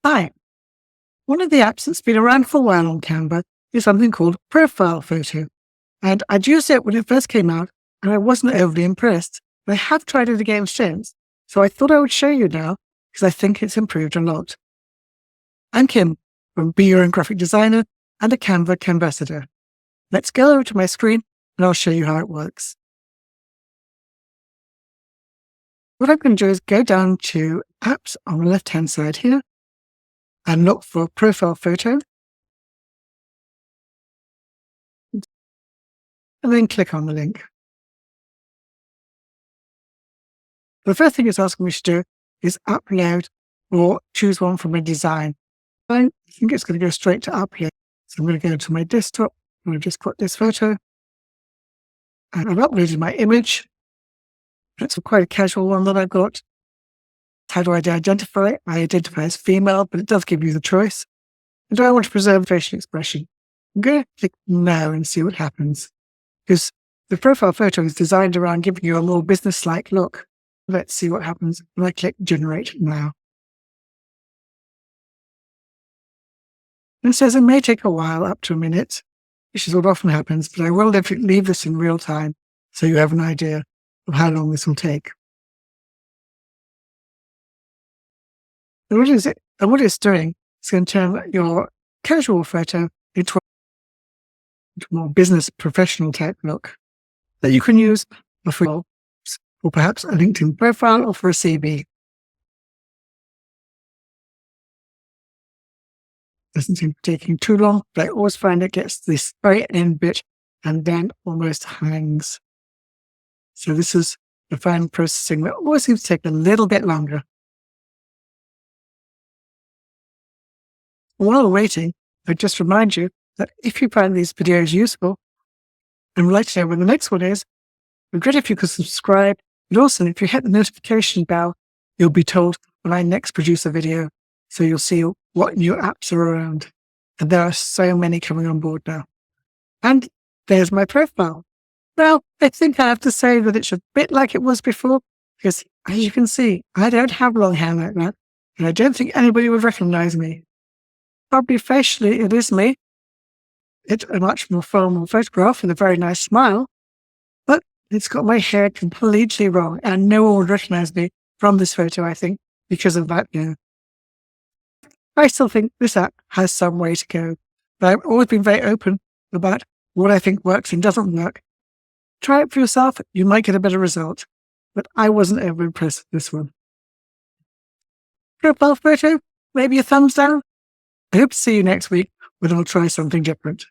Hi. One of the apps that's been around for a while on Canva is something called Profile Photo. And I'd used it when it first came out, and I wasn't overly impressed. But I have tried it again since. So I thought I would show you now, because I think it's improved a lot. I'm Kim, from Be Your Own Graphic Designer and a Canva Canvassador. Let's go over to my screen, and I'll show you how it works. What I'm going to do is go down to Apps on the left-hand side here, and look for Profile Photo, and then click on the link. The first thing it's asking me to do is upload or choose one from a design. I think it's going to go straight to upload. So I'm going to go to my desktop, and I've just got this photo, and I've uploaded my image. It's quite a casual one that I've got. How do I identify it? I identify as female, but it does give you the choice. And do I want to preserve facial expression? I'm going to click no and see what happens. Because the profile photo is designed around giving you a more business-like look. Let's see what happens when I click generate now. It says it may take a while, up to a minute, which is what often happens, but I will leave this in real time so you have an idea of how long this will take. And what it's doing is going to turn your casual photo into a more business professional type look that you can use for or perhaps a LinkedIn profile or for a CV. Doesn't seem to be taking too long, but I always find it gets this very end bit and then almost hangs. So this is the final processing that always seems to take a little bit longer. While waiting, I just remind you that if you find these videos useful and would like to know when the next one is, it'd be great if you could subscribe. And also, if you hit the notification bell, you'll be told when I next produce a video. So you'll see what new apps are around. And there are so many coming on board now. And there's my profile. Now, I think I have to say that it's a bit like it was before, because as you can see, I don't have long hair like that. And I don't think anybody would recognize me. Probably facially, it is me. It's a much more formal photograph with a very nice smile. But it's got my hair completely wrong, and no one would recognize me from this photo, I think, because of that. I still think this app has some way to go, but I've always been very open about what I think works and doesn't work. Try it for yourself, you might get a better result, but I wasn't ever impressed with this one. Profile photo, maybe a thumbs down. I hope to see you next week when I'll try something different.